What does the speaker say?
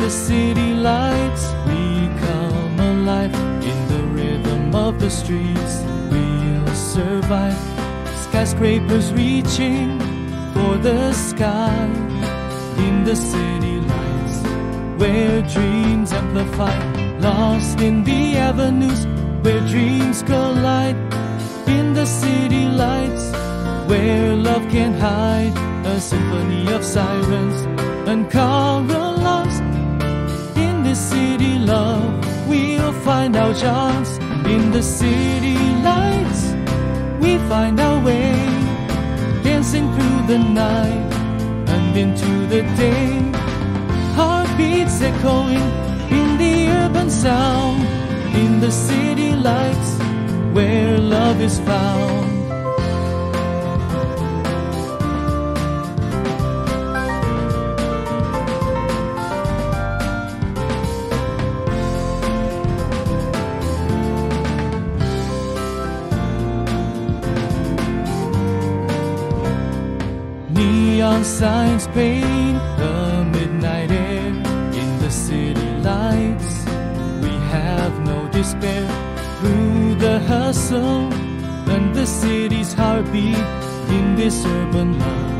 the city lights, we come alive. In the rhythm of the streets, we'll survive. Skyscrapers reaching for the sky. In the city lights, where dreams amplify. Lost in the avenues, where dreams collide. In the city lights, where love can hide. A symphony of sirens, uncovered lost. In the city love, we'll find our chance. In the city lights, we find our way, dancing through the night and into the day. Heartbeats echoing in the urban sound. In the city lights, where love is found. Neon signs paint the midnight air. In the city lights, we have no despair. Through the hustle and the city's heartbeat, in this urban love,